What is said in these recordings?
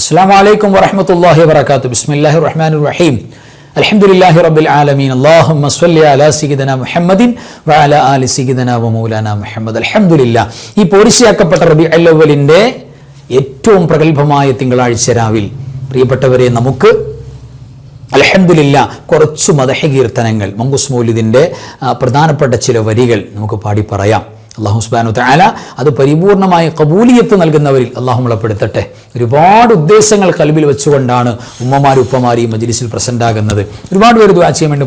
അസ്സലാമു അലൈക്കും വറഹ്മത്തുള്ളാഹി വബറകാതുഹു. ബിസ്മില്ലാഹിർ റഹ്മാനിർ റഹീം. അൽഹംദുലില്ലാഹി റബ്ബിൽ ആലമീൻ. അല്ലാഹുമ്മ സ്വല്ലി അലാ സയ്യിദിനാ മുഹമ്മദിൻ വഅലാ ആലി സയ്യിദിനാ വമൗലാനാ മുഹമ്മദ്. അൽഹംദുലില്ലാ. ഈ പോരിശയാക്കപ്പെട്ട റബീഉൽ അവ്വലിന്റെ ഏറ്റവും പ്രഗൽഭമായ തിങ്കളാഴ്ച രാവിൽ പ്രിയപ്പെട്ടവരെ, നമുക്ക് അൽഹംദുലില്ലാ കുറച്ചു മദഹ് കീർത്തനങ്ങൾ, മങ്കൂസ് മൗലിദിന്റെ പ്രധാനപ്പെട്ട ചില വരികൾ നമുക്ക് പാടി പറയാം. അല്ലാഹു സുബ്ഹാനഹു വതആല അത് പരിപൂർണമായ ഖബൂലിയത്ത് നൽകുന്നവരിൽ അല്ലാഹു നമ്മളപ്പെടുത്തട്ടെ. ഒരുപാട് ഉദ്ദേശങ്ങൾ കൽബിൽ വെച്ചുകൊണ്ടാണ് ഉമ്മമാരും ഉപ്പമാരും ഈ മജ്ലിസിൽ പ്രസന്റ് ആകുന്നത്. ഒരുപാട് പേര് ദുആ ചെയ്യാൻ വേണ്ടി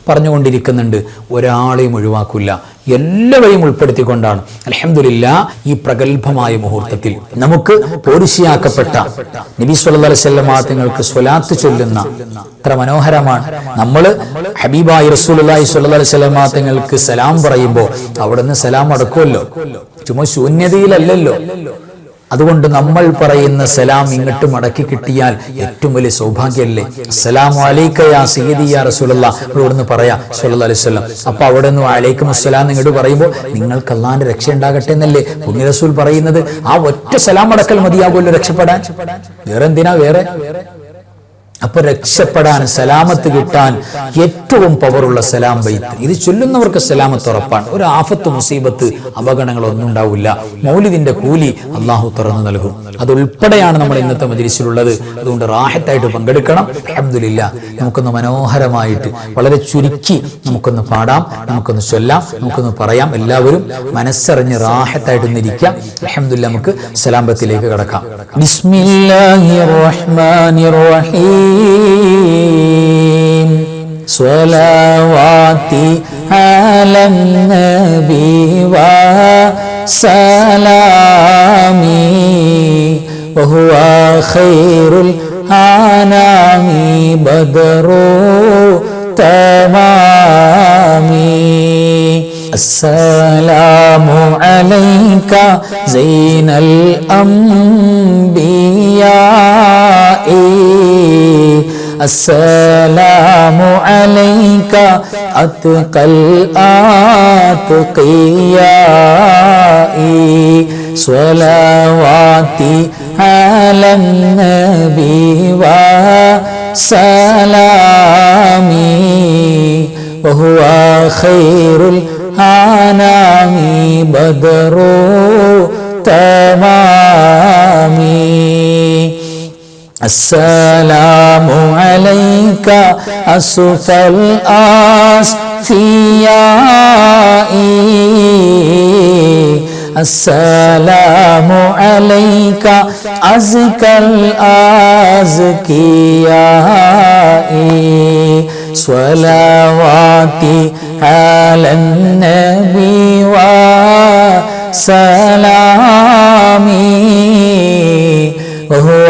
പറഞ്ഞുകൊണ്ടിരിക്കുന്നുണ്ട്. ഒരാളെയും ഒഴിവാക്കില്ല, എല്ലാവരെയും ഉൾപ്പെടുത്തിക്കൊണ്ടാണ്. അൽഹംദുലില്ലാ, ഈ പ്രഗൽഭമായ മുഹൂർത്തത്തിൽ നമുക്ക് പോരിശയാക്കപ്പെട്ട നബി സല്ലല്ലാഹു അലൈഹി വസല്ലം തങ്ങൾക്ക് സ്വലാത്ത് ചൊല്ലുന്ന എത്ര മനോഹരമാണ്. നമ്മൾ ഹബീബായ റസൂലുള്ളാഹി സ്വല്ലല്ലാഹു അലൈഹി വസല്ലം തങ്ങൾക്ക് സലാം പറയുമ്പോൾ അവിടുന്ന് സലാം അടക്കുമല്ലോ, ചുമ്മാ ശൂന്യതയിലല്ലല്ലോ. അതുകൊണ്ട് നമ്മൾ പറയുന്ന സലാം ഇങ്ങോട്ട് മടക്കി കിട്ടിയാൽ ഏറ്റവും വലിയ സൗഭാഗ്യമല്ലേ. അസ്സലാമു അലൈക യാ സയ്യിദി യാ റസൂലല്ലാഹ് ഇവിടുന്ന് പറയാം സ്വല്ലല്ലാഹു അലൈഹി വസല്ലം. അപ്പൊ അവിടെ നിന്ന് അലൈക്കും അസ്സലാം ഇങ്ങോട്ട് പറയുമ്പോൾ നിങ്ങൾക്ക് അള്ളാന്റെ രക്ഷ ഉണ്ടാകട്ടെ എന്നല്ലേ പുണ്യ റസൂൽ പറയുന്നത്. ആ ഒറ്റ സലാം അടക്കൽ മതിയാകുമല്ലോ രക്ഷപ്പെടാൻ. വേറെ എന്തിനാ വേറെ? അപ്പൊ രക്ഷപ്പെടാൻ, സലാമത്ത് കിട്ടാൻ ഏറ്റവും പവറുള്ള സലാം ബൈത്ത്. ഇത് ചൊല്ലുന്നവർക്ക് സലാമത്ത് ഉറപ്പാണ്. ഒരു ആഫത്ത്, മുസീബത്ത്, അപകടങ്ങളൊന്നും ഉണ്ടാവില്ല. മൗലിദിന്റെ കൂലി അള്ളാഹു തുറന്നു നൽകും. അതുൾപ്പെടെയാണ് നമ്മൾ ഇന്നത്തെ മജ്ലിസിലുള്ളത്. അതുകൊണ്ട് റാഹത്തായിട്ട് പങ്കെടുക്കണം. അൽഹംദുലില്ലാ, നമുക്കൊന്ന് മനോഹരമായിട്ട് വളരെ ചുരുക്കി നമുക്കൊന്ന് പാടാം, നമുക്കൊന്ന് ചൊല്ലാം, നമുക്കൊന്ന് പറയാം. എല്ലാവരും മനസ്സറിഞ്ഞ് റാഹത്തായിട്ടൊന്നിരിക്കാം. അൽഹംദുലില്ലാ, നമുക്ക് സലാമത്തിലേക്ക് കടക്കാം. ബിസ്മില്ലാഹിർ റഹ്മാനിർ റഹീം. സ്വലവാതി അലൻ നബി വസലാമി വഹുവ ഖൈറുൽ അനാമി ബദറു തമാമി. അസ്സലാമു അലൈക സൈനൽ അംബിയാഇ അസ്സലാമു അലൈക അത്ഖൽ ആത്ഖിയാഇ സ്വലവാതി അലൻ നബി വസലാമി വഹുവ ഖൈറുൽ അനാമി ബദറു തമാമി. അസ്സലാമു അലൈക അസ്ഫൽ ആസ്ഫിയാഇ അസ്സലാമു അലൈക അസ്കൽ ആസ്കിയാഇ സ്വലവാതി അലൻ നബി വസലാമി വഹുവ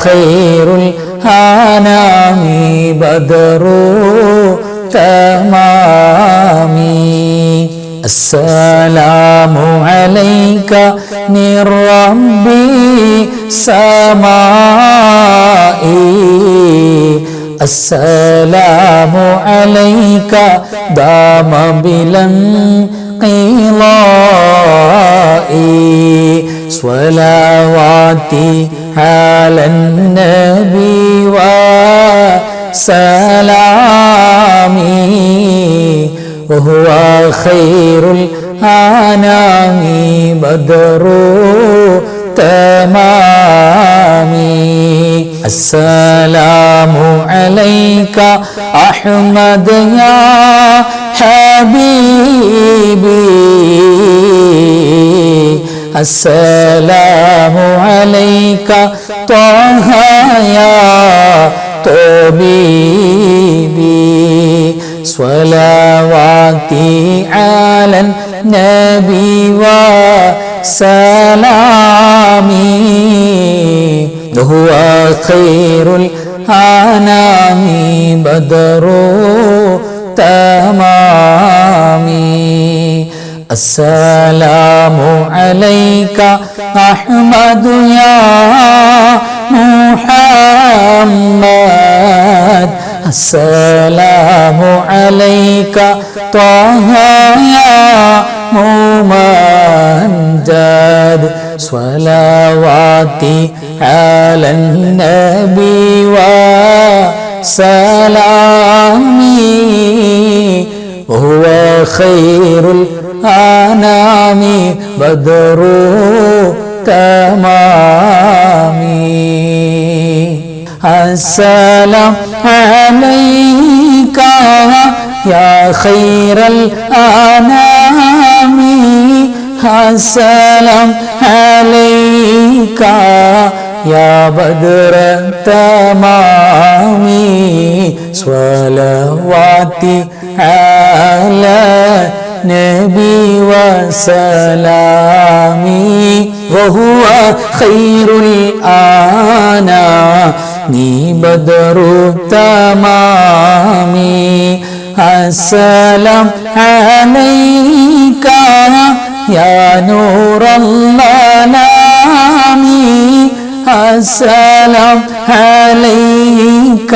ഖൈറുൽ അനാമി ബദറു തമാമി. അസ്സലാമു അലൈക മിർ റബ്ബി സമാഇ അസ്സലാമു അലൈക ദാമ ബിലൻ ഖിലാഇ സ്വലവാതി അലൻ നബി വസലാമി വഹുവ ഖൈറുൽ അനാമി ബദറു തമാമി. അസ്സലാമു അലൈക അഹ്മദ് യാ ഹബീബി അസ്സലാമു അലൈക ത്വഹ യാ തബീബി സ്വലവാതി അലൻ നബി വസലാമി വഹുവ ഖൈറുൽ അനാമി ബദറു തമാമി. അസ്സലാമു അലൈക അഹ്മദു യാ മുഹമ്മദ് അസ്സലാമു അലൈക ത്വഹ യാ മുമജ്ജദ് സ്വലവാതി على النبي وسلامي وهو خير الأنام بدر تمامي السلام عليك يا خير الأنام السلام عليك يا بدر التمام صلواتي على نبي وسلامي وهو خير الأنام بدر التمام السلام عليك يا نور الظلام السلام عليك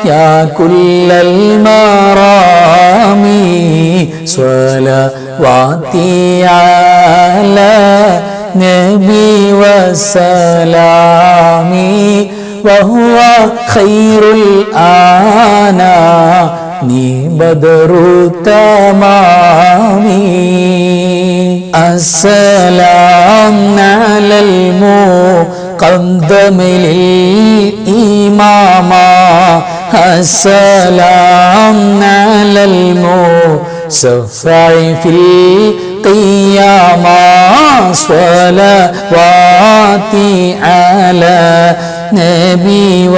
يا كل المرام صلواتي على نبي وسلامي وهو خير الأنام بدر التمام السلام على المقدم للإمام السلام على المشفع في القيامة صلواتي على نبي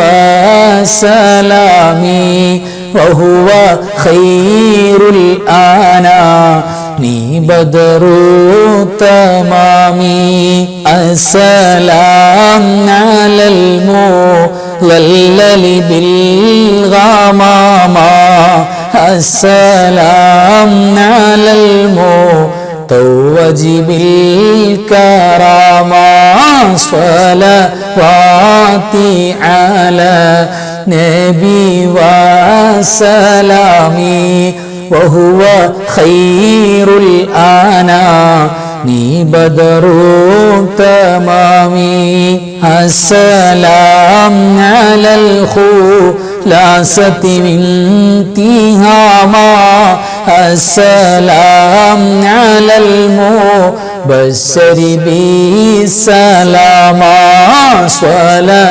وسلامي وهو خير الأنام بدر التمام السلام على المضلل بالغمامة السلام على المتوج بالكرامة صلواتي على نبي وسلامي وهو خير الأنام بدر التمام السلام على الخلاصة من تهاما السلام على المبشر بالسلام صلواتي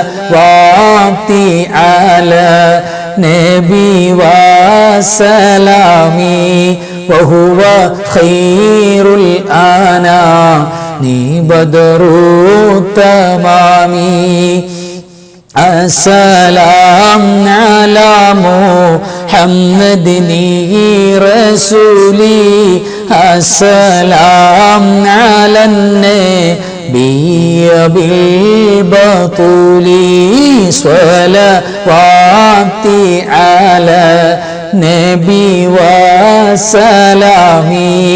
على نبي وسلامي وهو خير الأنام بدر التمام السلام على محمد رسولي السلام على النبي بالبطول صلواتي على نبي وسلامي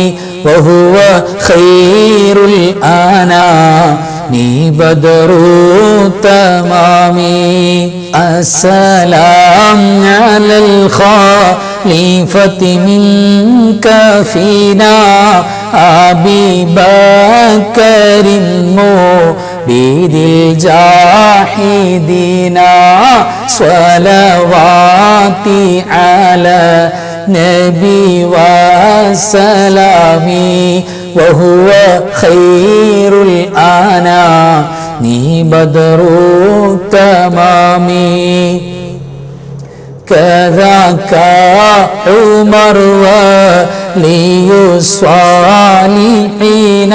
وهو خير الأنام بدر التمام السلام على الخليفة منك فينا أبي بكر مبيد الجاحدين صلواتي على نبي وسلامي وهو خير الأنام بدر التمام كذاك عمر ولي الصالحين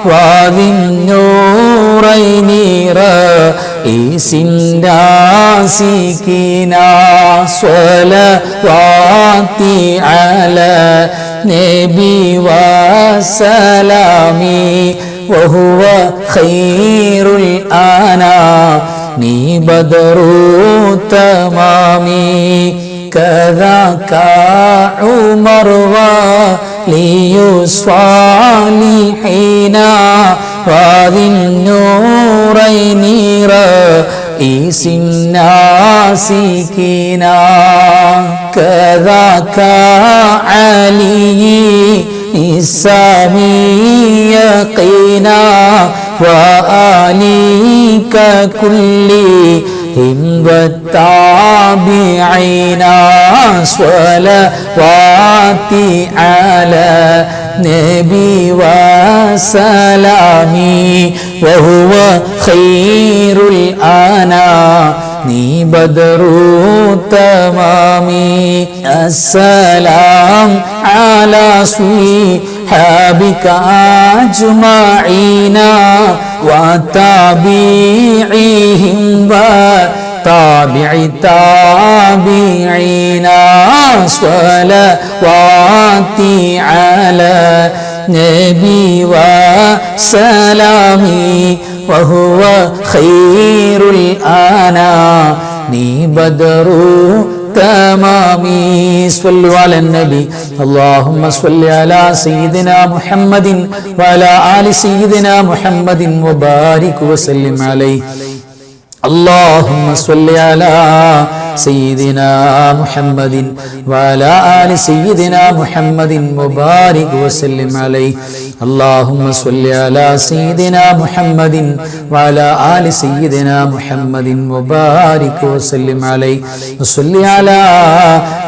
وذي النورين رئيس الناسكين صلواتي على نبي وسلامي وهو خير الأنام بدر التمام كذاك عمر ولي الصالحين وذي النورين رئيس الناسكين كذاك علي السامي يقينا وآلك كلهم والتابعين صلوات على نبي وسلامي وهو خير الأنام بدر تمامي السلام على صحابك أجمعين وتابعيهم وتابع التابعين صلوات على نبي وسلامي وهو خير الأنام بدر تمامي صلوا على النبي اللهم صل على سيدنا محمد وعلى آل سيدنا محمد وبارك وسلم عليه اللهم صل على سيدنا محمد وعلى آل سيدنا محمد وبارك وسلم عليه اللهم صل على سيدنا محمد وعلى آل سيدنا محمد وبارك وسلم عليه وصل على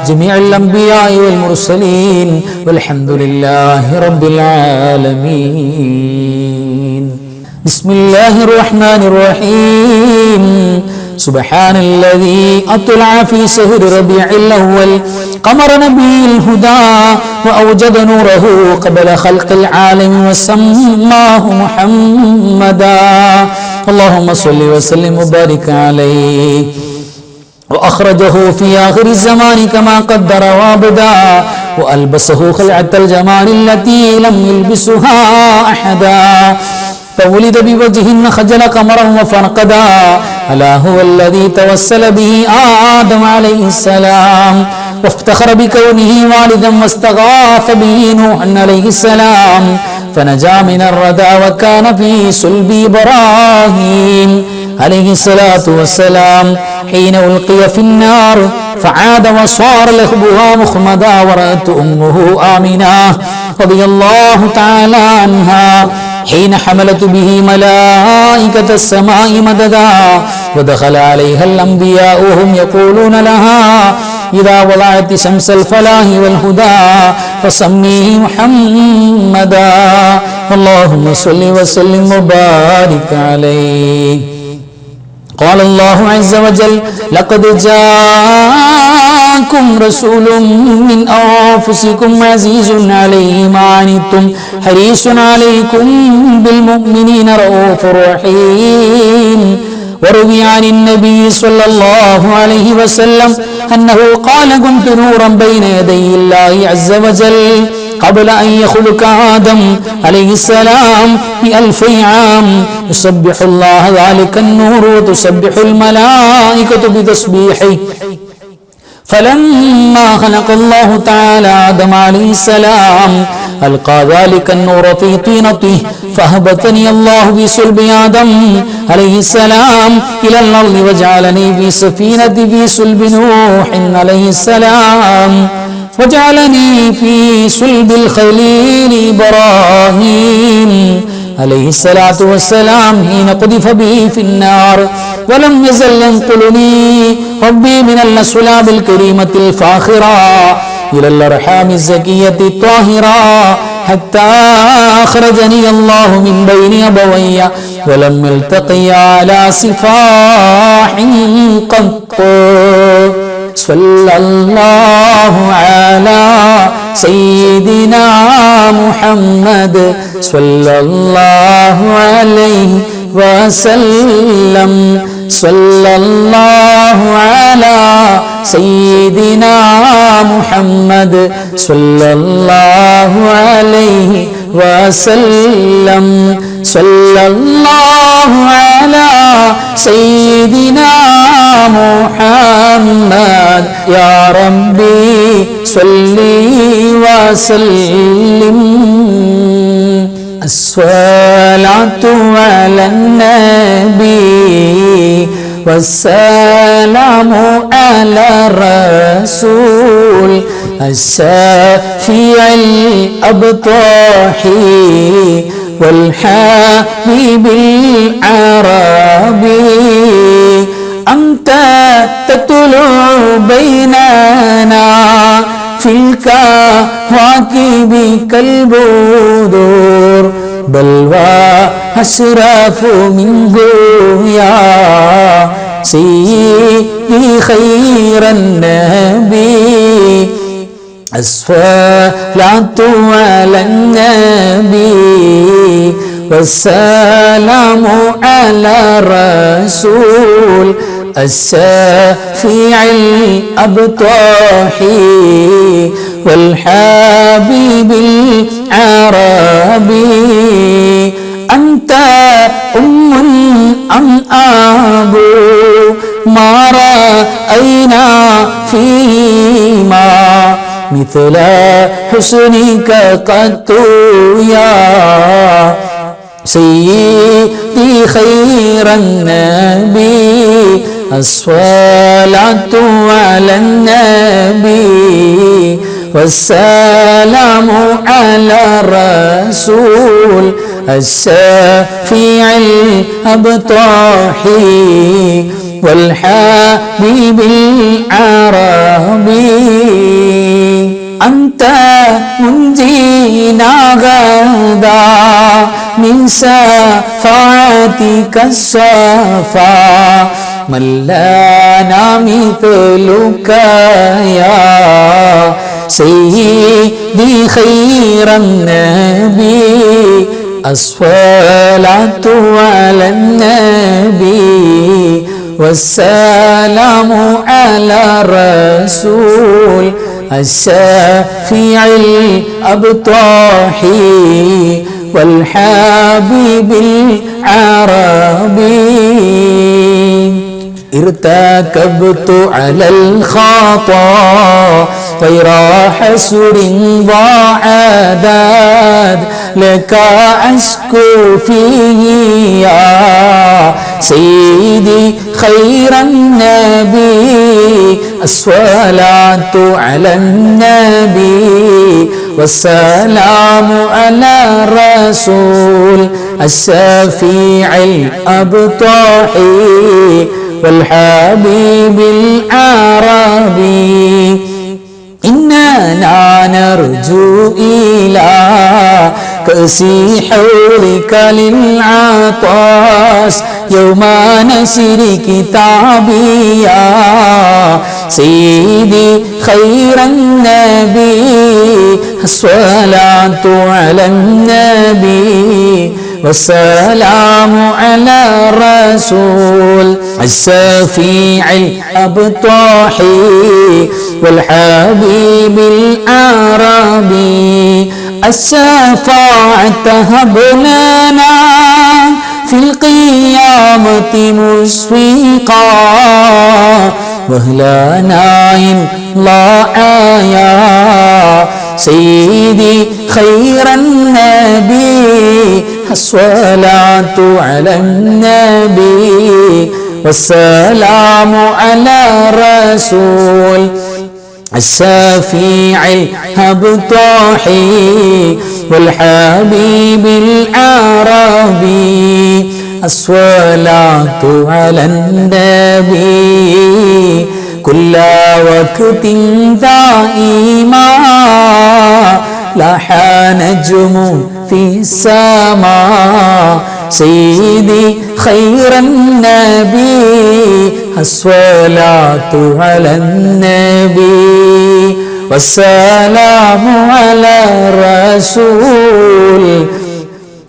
جميع الأنبياء والمرسلين والحمد لله رب العالمين بسم الله الرحمن الرحيم سبحان الذي أطلع في شهر ربيع الأول قمر نبي الهدى وأوجد نوره قبل خلق العالم وسماه محمدا اللهم صل وسلم وبارك عليه وأخرجه في آخر الزمان كما قدر وابدا وألبسه خلعة الجمال التي لم يلبسها أحدا فولد بوجه خجل قمرا وفرقدا ألا هو الذي توسل به آدم عليه السلام وافتخر بكونه والدا واستغاث به نوح عليه السلام فنجا من الردى وكان في صلب إبراهيم عليه الصلاة والسلام حين ألقي في النار فعاد وصار لهبها مخمدا ورأت أمه آمنة رضي الله تعالى عنها حين حملت به ملائكة السماء مددا ودخل عليها الأنبياء وهم يقولون لها إذا وضعت شمس الفلاح والهدى فسميه محمدا اللهم صل وسلم وبارك عليه قال الله عز وجل لقد جاءكم رسول من أنفسكم عزيز عليه ما عنتم حريص عليكم بالمؤمنين رؤوف رحيم وروي عن النبي صلى الله عليه وسلم أنه قال كنت نورا بين يدي الله عز وجل قبل أن يخلق آدم عليه السلام ب1000 عام يسبح الله ذلك النور وتسبح الملائكة بتسبيحه فلما خلق الله تعالى آدم عليه السلام ألقى ذلك النور في طينته فهبطني الله في صلب آدم عليه السلام إلى الأرض وجعلني في سفينة في صلب نوح عليه السلام وجعلني في صلب الخليل إبراهيم عليه الصلاة والسلام حين قذف به في النار ولم يزل ينقلني ربي من الأصلاب الكريمة الفاخرة إلى الأرحام الزكية الطاهرة حتى أخرجني الله من بين أبوي ولم يلتقي على سفاح قط صلى الله على سيدنا محمد صلى الله عليه وسلم صلى الله على سيدنا محمد صلى الله عليه وسلم صلى الله على سيدنا محمد يا ربي صل وسلم الصلاة على النبي والسلام على الرسول الشافع الأبطح والحبيب العربي أنت تطلع بيننا في الكواكب كالبدور بل وأشرف منه يا سيدي خير النبي الصلاة على النبي والسلام على الرسول الشفيع الأبطحي والحبيب العربي أنت أم أم أبو ما رأينا فيهما مثل حسنك قط يا سيدي خير النبي الصلاة على النبي والسلام على الرسول الشفيع الأبطحي والحبيب العربي أنت منجينا غدا من شفاعتك الصفا من لنا مثلك يا سيدي خير النبي الصلاة على النبي والسلام على الرسول الشفيع الأبطحي والحبيب العربي ارتكبت على الخطا غير حسر وعداد لك أشكو فيه يا سيدي خير النبي الصلاة على النبي والسلام على الرسول الشفيع الأبطحي والحبيب العربي إننا نرجو إلى كأس حولك للعطاس يوم نشر كتابي يا سيدي خير النبي الصلاة على النبي والسلام على الرسول الشفيع الأبطحي والحبيب العربي الشفاعة هب لنا في القيامة مشفقا وهلنا إن ضاع يا سيدي خير النبي الصلاة على النبي والسلام على الرسول الشفيع الأبطحي والحبيب العربي الصلاة على النبي كل وقت دائما لاح نجم في السماء سيدي خير النبي الصلاة على النبي والسلام على الرسول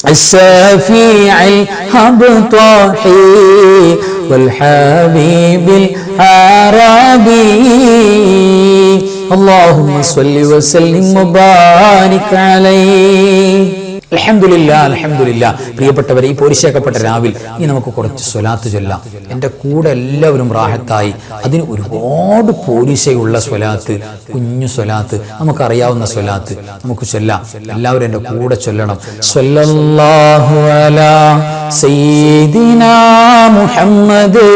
الشفيع الأبطحي والحبيب العربي اللهم صل وسلم وبارك عليه. അൽഹംദുലില്ലാ. പ്രിയപ്പെട്ടവരെ, ഈ പോരിശാക്കപ്പെട്ട രാവിൽ ഇനി നമുക്ക് കുറച്ച് സ്വലാത്ത് ചൊല്ലാം. എൻ്റെ കൂടെ എല്ലാവരും റാഹത്തായി അതിന് ഒരുപാട് പോരിശയുള്ള സ്വലാത്ത്, കുഞ്ഞു സ്വലാത്ത്, നമുക്കറിയാവുന്ന സ്വലാത്ത് നമുക്ക് ചൊല്ലാം. എല്ലാവരും എൻ്റെ കൂടെ ചൊല്ലണം. സ്വല്ലല്ലാഹു അലാ സയ്യിദിനാ മുഹമ്മദ്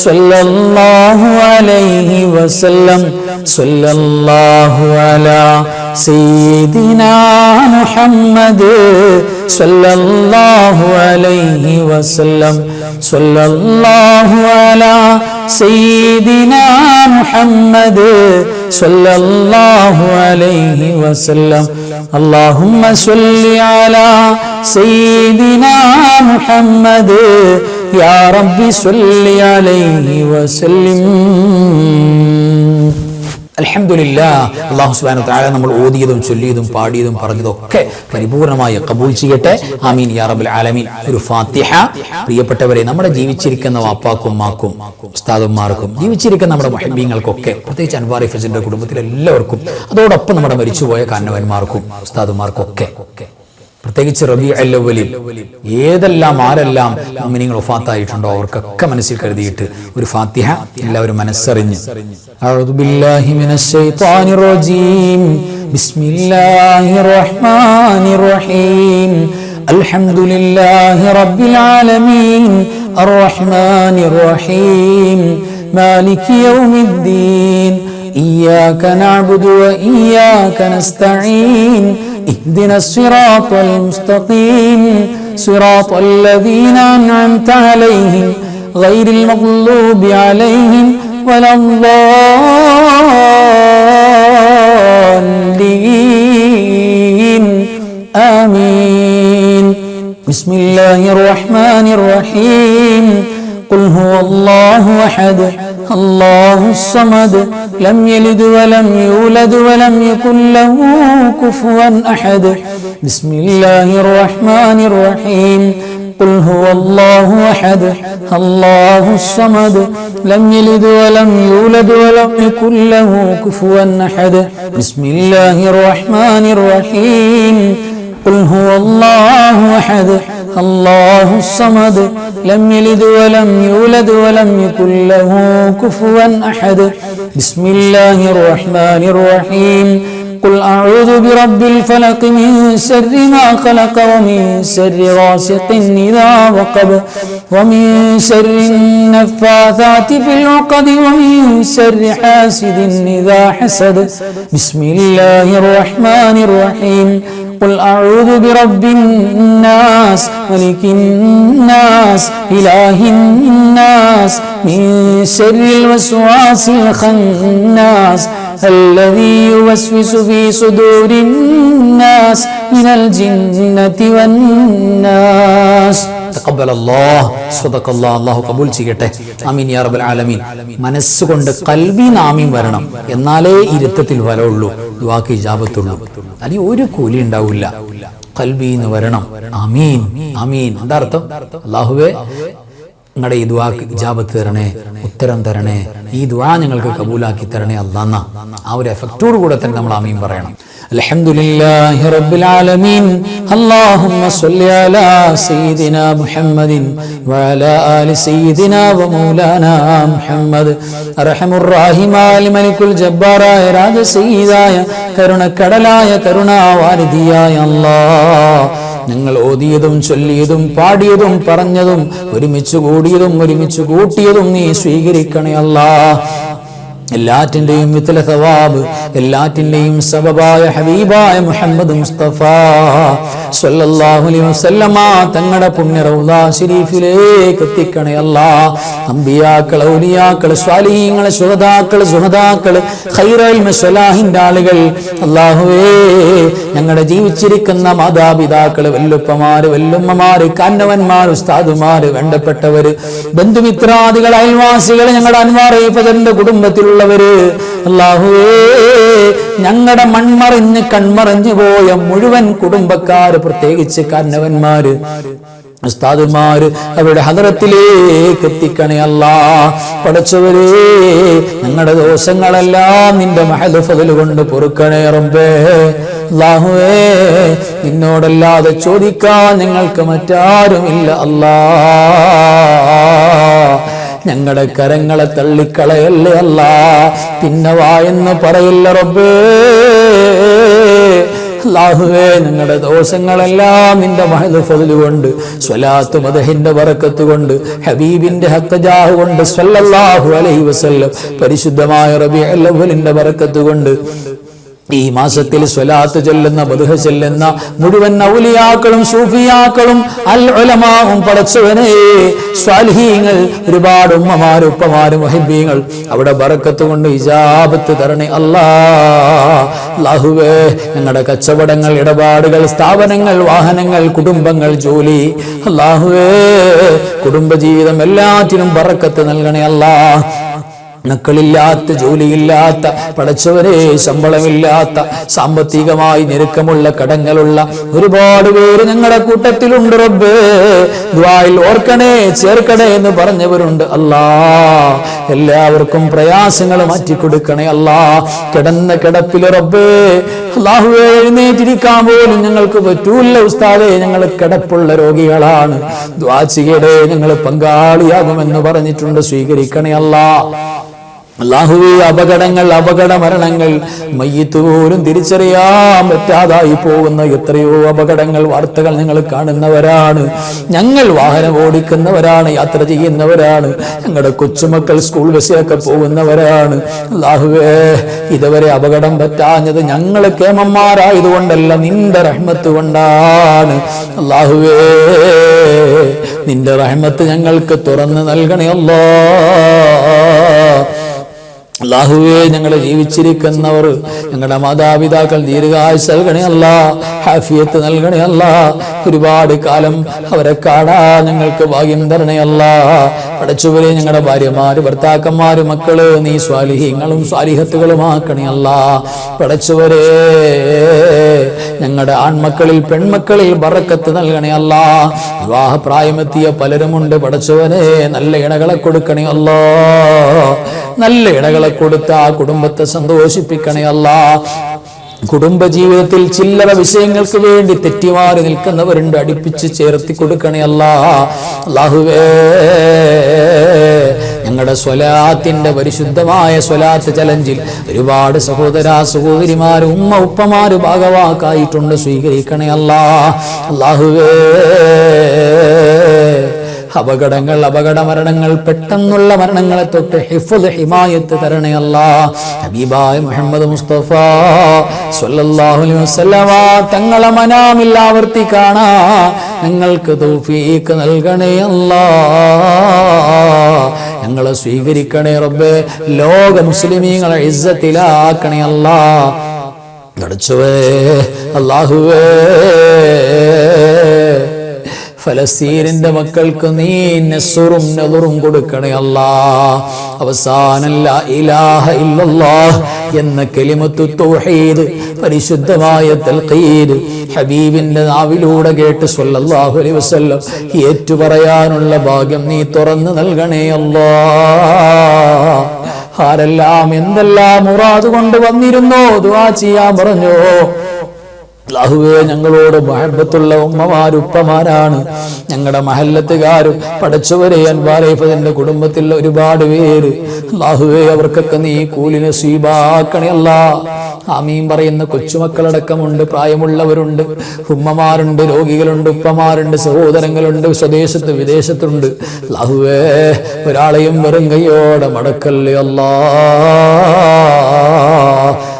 സ്വല്ലല്ലാഹു അലൈഹി വസല്ലം സ്വല്ലല്ലാഹു അലാ സയ്യിദിനാ മുഹമ്മദ് സ്വല്ലല്ലാഹു അലൈഹി വസല്ലം. സ്വല്ലല്ലാഹു അലാ സയ്യിദിനാ മുഹമ്മദ് സ്വല്ലല്ലാഹു അലൈഹി വസല്ലം. അല്ലാഹുമ്മ സ്വല്ലി അലാ സയ്യിദിനാ മുഹമ്മദ് യാ റബ്ബി സ്വല്ലി അലൈഹി വസല്ലം. അൽഹംദുലില്ലാഹ്. അല്ലാഹു സുബ്ഹാനഹു വ തആല നമ്മൾ ഓതിയതും ചൊല്ലിയതും പാടിയതും പറഞ്ഞതൊക്കെ പരിപൂർണമായി ഖബൂൽ ചെയ്യട്ടെ. ആമീൻ യാ റബ്ബൽ ആലമീൻ. ഒരു ഫാത്തിഹ. പ്രിയപ്പെട്ടവരെ, നമ്മുടെ ജീവിച്ചിരിക്കുന്ന വാപ്പാക്കും മാക്കും ഉസ്താദന്മാർക്കും ജീവിച്ചിരിക്കുന്ന നമ്മുടെ മുഹബ്ബീങ്ങൾക്കൊക്കെ, പ്രത്യേകിച്ച് അൻവാർ ഫൈസിന്റെ കുടുംബത്തിലെ എല്ലാവർക്കും, അതോടൊപ്പം നമ്മുടെ മരിച്ചുപോയ കാരണവന്മാർക്കും ഉസ്താദന്മാർക്കൊക്കെ, പ്രത്യേകിച്ച് റബീഉൽ അവ്വലിൽ ഏതെല്ലാം ആരെല്ലാം മുഅ്മിനീങ്ങൾ വഫാത്തായിട്ടുണ്ടോ അവർക്കൊക്കെ മനസ്സിൽ കരുതിയിട്ട് ഒരു ഫാത്തിഹ എല്ലാവരും മനസ്സറിഞ്ഞ്. അഊദു ബില്ലാഹി മിനശ് ശൈത്വാനിർ റജീം. ബിസ്മില്ലാഹിർ റഹ്മാനിർ റഹീം. അൽഹംദുലില്ലാഹി റബ്ബിൽ ആലമീൻ അർറഹ്മാനിർ റഹീം മാലികി യൗമിദ്ദീൻ ഇയ്യാക നഅ്ബുദു വ ഇയ്യാക നസ്തഈൻ اهدنا الصراط المستقيم صراط الذين أنعمت عليهم غير المغضوب عليهم ولا الضالين آمين. بسم الله الرحمن الرحيم. قل هو الله أحد الله الصمد لم يلد ولم يولد ولم يكن له كفوا أحد. بسم الله الرحمن الرحيم. قل هو الله أحد الله الصمد لم يلد ولم يولد ولم يكن له كفوا أحد. بسم الله الرحمن الرحيم. قل هو الله أحد الله الصمد لم يلد ولم يولد ولم يكن له كفوا أحد. بسم الله الرحمن الرحيم. قل أعوذ برب الفلق من شر ما خلق ومن شر غاسق إذا وقب ومن شر النفاثات في العقد ومن شر حاسد إذا حسد. بسم الله الرحمن الرحيم. قل أعوذ برب الناس ملك الناس إله الناس من شر الوسواس الخناس الذي يوسوس في صدور الناس من الجنة والناس. തഖബ്ബൽ അല്ലാഹ് സ്വദഖ അല്ലാഹ്. അല്ലാഹു കബൂൽ ചെയ്യട്ടെ. ആമീൻ യാ റബ്ബൽ ആലമീൻ. മനസ്സുകൊണ്ട് ഖൽബി നാമീൻ വരണം, എന്നാലേ ഇരുത്തത്തിൽ വരവുള്ളൂ, ദുആക്ക് ഇജാബത്തുള്ളൂ. അതിന് ഒരു കൂലി ഉണ്ടാവില്ല. ഖൽബിന്ന് വരണം. ആമീൻ ആമീൻ. എന്താ അർത്ഥം? അല്ലാഹുവേ, നിങ്ങളുടെ ഈ ദുആക്ക് ഇജാബത്ത് തരണേ, ഉത്തരം തരണേ, ഈ ദുആ ഞങ്ങൾക്ക് കബൂലാക്കി തരണേ അല്ലാഹ്. ആ ഒരു എഫക്റ്റോട് കൂടെ തന്നെ നമ്മൾ ആമീൻ പറയണം. അൽഹംദുലില്ലാഹി റബ്ബിൽ ആലമീൻ. അല്ലാഹുമ്മ സ്വല്ലി അലാ സയ്യിദിനാ മുഹമ്മദിൻ വഅലാ ആലി സയ്യിദിനാ വമൗലാനാ മുഹമ്മദ്. അർഹമുർ റഹീമായ മലിക്കുൽ ജബ്ബാറായ രാജ സയ്യിദായ കരുണക്കടലായ കരുണാവാരിധിയായ അല്ലാഹ്, ഞങ്ങൾ ഓതിയതും ചൊല്ലിയതും പാടിയതും പറഞ്ഞതും ഒരുമിച്ച് കൂടിയതും ഒരുമിച്ച് കൂട്ടിയതും നീ സ്വീകരിക്കണേ അല്ലാഹ്. എല്ലാറ്റിന്റെയും മിത്ല സവാബ്, എല്ലാറ്റിന്റെയും സബബായ ഹബീബായ മുഹമ്മദ് മുസ്തഫ സ്വല്ലല്ലാഹു അലൈഹി വസല്ലമ തങ്ങളുടെ പുണ്യ റൗള ശരീഫിലേക്ക് എത്തിക്കണേ അല്ലാഹ്. അമ്പിയാക്കൾ, ഔലിയാക്കൾ, സ്വാലിഹീങ്ങൾ, ശുഹദാക്കൾ, സുഹദാക്കൾ, ഖൈറുൽ മസ്ലാഹിന്റെ ആളുകൾ, അല്ലാഹുവേ, ഞങ്ങളുടെ ജീവിച്ചിരിക്കുന്ന മാതാപിതാക്കൾ, വല്ലുപ്പമാര്, വല്ലുമ്മമാര്, കാരണവന്മാർ, ഉസ്താദുമാര്, വേണ്ടപ്പെട്ടവര്, ബന്ധുമിത്രാദികൾ, അയൽവാസികൾ, ഞങ്ങളുടെ അൻവാർ ഫൈസിന്റെ കുടുംബത്തിൽ അല്ലാഹുവേ, ഞങ്ങളുടെ മൺമറിഞ്ഞ് കൺമറിഞ്ഞു പോയ മുഴുവൻ കുടുംബക്കാര്, പ്രത്യേകിച്ച് കാരണവന്മാര്, ഉസ്താദുമാര്, അവരുടെ ഹദറത്തിലേക്ക് എത്തിക്കണേ അല്ലാഹ്. പടച്ചവരേ, ഞങ്ങളുടെ ദോഷങ്ങളെല്ലാം നിന്റെ മഹദ് ഫദ്ൽ കൊണ്ട് പൊറുക്കണേ റബ്ബേ. അല്ലാഹുവേ, നിന്നോടല്ലാതെ ചോദിക്കാൻ ഞങ്ങൾക്ക് മറ്റാരുമില്ല അല്ലാഹ്. ഞങ്ങളുടെ കരങ്ങളെ തള്ളിക്കളയല്ലേ അല്ലാഹ്, പിന്നെ വായെന്ന് പറയില്ല റബ്ബേ. അല്ലാഹുവേ, ഞങ്ങളുടെ ദോഷങ്ങളെല്ലാം നിന്റെ മഹദ് ഫദ്ൽ കൊണ്ട്, സ്വലാത്ത് മദഹിന്റെ ബറക്കത്ത് കൊണ്ട്, ഹബീബിന്റെ ഹഖ് ജാഹ് കൊണ്ട്, സ്വല്ലല്ലാഹു അലൈഹി വസല്ലം, പരിശുദ്ധമായ റബീഉൽ അവ്വലിന്റെ ബറക്കത്ത് കൊണ്ട് ഈ മാസത്തിൽ സ്വലാത്ത് ചൊല്ലുന്ന ബദ്ഹ ചൊല്ലുന്ന മുഴുവൻ ഔലിയാക്കളും സൂഫിയാക്കളും അൽ ഉലമാവും പടച്ചവനെ സ്വാലിഹീങ്ങൾ ഒരുപാട് ഉമ്മമാരും ഉപ്പമാരും മുഹിബ്ബീങ്ങൾ അവിടെ ബറക്കത്ത് കൊണ്ട് ഇജാബത്ത് തരണേ അല്ലാഹുവേ ഞങ്ങളുടെ കച്ചവടങ്ങൾ ഇടപാടുകൾ സ്ഥാപനങ്ങൾ വാഹനങ്ങൾ കുടുംബങ്ങൾ ജോലി അല്ലാഹുവേ കുടുംബജീവിതം എല്ലാറ്റിനും ബറക്കത്ത് നൽകണേ അല്ലാഹ് മക്കളില്ലാത്ത ജോലിയില്ലാത്ത പടച്ചവരെ ശമ്പളമില്ലാത്ത സാമ്പത്തികമായി ഞെരുക്കമുള്ള കടങ്ങളുള്ള ഒരുപാട് പേര് ഞങ്ങളുടെ കൂട്ടത്തിലുണ്ട് റബ്ബേ ദുആയിൽ ഓർക്കണേ ചേർക്കണേ എന്ന് പറഞ്ഞവരുണ്ട് അല്ലാ എല്ലാവർക്കും പ്രയാസങ്ങൾ മാറ്റിക്കൊടുക്കണേ അല്ലാ കിടന്ന കിടപ്പിൽ റബ്ബേ അല്ലാഹുവേ എഴുന്നേറ്റിരിക്കാൻ പോലും ഞങ്ങൾക്ക് പറ്റൂല്ല ഉസ്താദേ ഞങ്ങൾ കിടപ്പുള്ള രോഗികളാണ് ദുആ ചെയ്യടേ ഞങ്ങൾ പങ്കാളിയാകുമെന്ന് പറഞ്ഞിട്ടുണ്ട് സ്വീകരിക്കണേ അല്ലാ അല്ലാഹുവേ അപകടങ്ങൾ അപകട മരണങ്ങൾ മയ്യിത്ത് പോലും തിരിച്ചറിയാൻ പറ്റാതായി പോകുന്ന എത്രയോ അപകടങ്ങൾ വാർത്തകൾ ഞങ്ങൾ കാണുന്നവരാണ് ഞങ്ങൾ വാഹനം ഓടിക്കുന്നവരാണ് യാത്ര ചെയ്യുന്നവരാണ് ഞങ്ങളുടെ കൊച്ചുമക്കൾ സ്കൂൾ ബസ്സിലൊക്കെ പോകുന്നവരാണ് അല്ലാഹുവേ ഇതുവരെ അപകടം പറ്റാഞ്ഞത് ഞങ്ങൾ കേമന്മാരായതുകൊണ്ടല്ല നിന്റെ റഹ്മത്ത് കൊണ്ടാണ് അല്ലാഹുവേ നിന്റെ റഹ്മത്ത് ഞങ്ങൾക്ക് തുറന്ന് നൽകണേ അല്ലാഹുവേ ഞങ്ങളെ ജീവിച്ചിരിക്കുന്നവർ ഞങ്ങളുടെ മാതാപിതാക്കൾ ദീർഘായുസ്സ് നൽകണേ അല്ലാ ആഫിയത്ത് നൽകണേ അല്ലാ ഒരുപാട് കാലം അവരെ കാണാൻ ഞങ്ങൾക്ക് ഭാഗ്യം തരണേ അല്ലാ പടച്ചവരെ ഞങ്ങളുടെ ഭാര്യമാര് ഭർത്താക്കന്മാര് മക്കള് നീ സ്വാലിഹീങ്ങളും സ്വാലിഹത്തുകളുമാക്കണേ അല്ലാ പടച്ചവരെ ഞങ്ങളുടെ ആൺമക്കളിൽ പെൺമക്കളിൽ ബറക്കത്ത് നൽകണേ അല്ലാ വിവാഹ പ്രായമെത്തിയ പലരുമുണ്ട് പടച്ചവനെ നല്ല ഇണകളെ കൊടുക്കണേ അല്ലാ നല്ല ഇണകളെ കൊടുത്ത ആ കുടുംബത്തെ സന്തോഷിപ്പിക്കണേ അല്ലാ കുടുംബജീവിതത്തിൽ ചില്ലറ വിഷയങ്ങൾക്ക് വേണ്ടി തെറ്റിമാറി നിൽക്കുന്നവരുണ്ട് അടുപ്പിച്ച് ചേർത്തി കൊടുക്കണേ അല്ലാ അല്ലാഹുവേ ഞങ്ങളുടെ സ്വലാത്തിന്റെ പരിശുദ്ധമായ സ്വലാത്ത് ചലഞ്ചിൽ ഒരുപാട് സഹോദര സഹോദരിമാര് ഉമ്മ ഉപ്പമാര് ഭാഗവാക്കായിട്ടുണ്ട് സ്വീകരിക്കണേ അല്ലാ അല്ലാഹുവേ അപകടങ്ങൾ അപകട മരണങ്ങൾ പെട്ടെന്നുള്ള മരണങ്ങളെ തൊട്ട് ഹിഫ്ദ് ഹിമായത്ത് തരണേ അല്ലാ ഹബീബായ മുഹമ്മദ് മുസ്തഫ സ്വല്ലല്ലാഹു അലൈഹി വസല്ലമ തങ്ങളെ മനാമിൽ ആവർത്തി കാണാ ഞങ്ങൾക്ക് തൗഫീഖ് നൽകണേ അല്ലാ ഞങ്ങളെ സ്വീകരിക്കണേ റബ്ബേ ലോക മുസ്ലിമീങ്ങളെ ഇസ്സത്തിലാക്കണേ അല്ലാ നടച്ചുവേ അല്ലാഹുവേ ഫലസ്തീനിന്റെ മക്കൾക്ക് നീ നസ്റും നദറും കൊടുക്കണേ അല്ലാ അവസാനം ലാ ഇലാഹ ഇല്ലല്ലാഹ് എന്ന കലിമത്തു തൗഹീദ് പരിശുദ്ധമായ തൽഖീദ് ഹബീബിന്റെ നാവിലൂടെ കേട്ട് സ്വല്ലല്ലാഹു അലൈഹി വസല്ലം ഏറ്റുപറയാനുള്ള ഭാഗ്യം നീ തുറന്നു നൽകണേ അല്ലാ ആരെല്ലാം എന്തെല്ലാം മുറാദ് കൊണ്ട് വന്നിരുന്നോ ദുആ ചെയ്യാൻ പറഞ്ഞോ അല്ലാഹുവേ ഞങ്ങളോട് മഹബത്തുള്ള ഉമ്മമാരുപ്പമാരാണ് ഞങ്ങളുടെ മഹല്ലത്തുകാരും പടച്ചവരെ അൻവാരേഫതിന്റെ കുടുംബത്തിൽ ഒരുപാട് പേര് അല്ലാഹുവേ അവർക്കൊക്കെ നീ കൂലി നസീബാക്കണേ അല്ലാ ആമീൻ പറയുന്ന കൊച്ചുമക്കളടക്കമുണ്ട് പ്രായമുള്ളവരുണ്ട് ഉമ്മമാരുണ്ട് രോഗികളുണ്ട് ഉപ്പമാരുണ്ട് സഹോദരങ്ങളുണ്ട് സ്വദേശത്ത് വിദേശത്തുണ്ട് അല്ലാഹുവേ ഒരാളെയും വെറും കൈയോടെ മടക്കല്ലേ അല്ലാ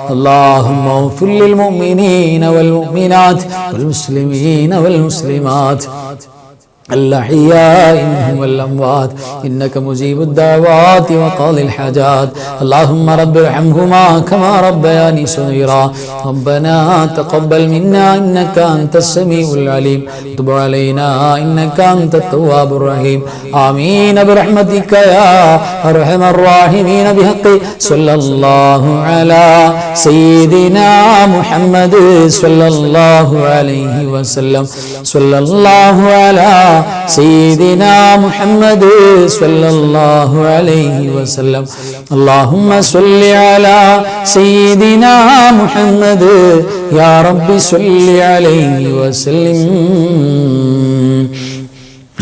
اللهم اغفر للمؤمنين والمؤمنات والمسلمين والمسلمات الأحياء منهم والأموات إنك مجيب الدعوات وقاضي الحاجات اللهم رب ارحمهما كما ربياني صغيرا ربنا تقبل منا إنك أنت السميع العليم تب علينا إنك أنت التواب الرحيم آمين برحمتك يا أرحم الراحمين بحق صلى الله على سيدنا محمد صلى الله عليه وسلم صلى الله على سيدنا محمد صلى الله عليه وسلم اللهم صل على سيدنا محمد يا رب صل عليه وسلم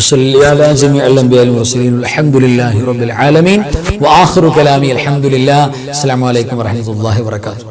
صل على جميع الأنبياء والمرسلين الحمد لله رب العالمين وآخر كلامي الحمد لله السلام عليكم ورحمة الله وبركاته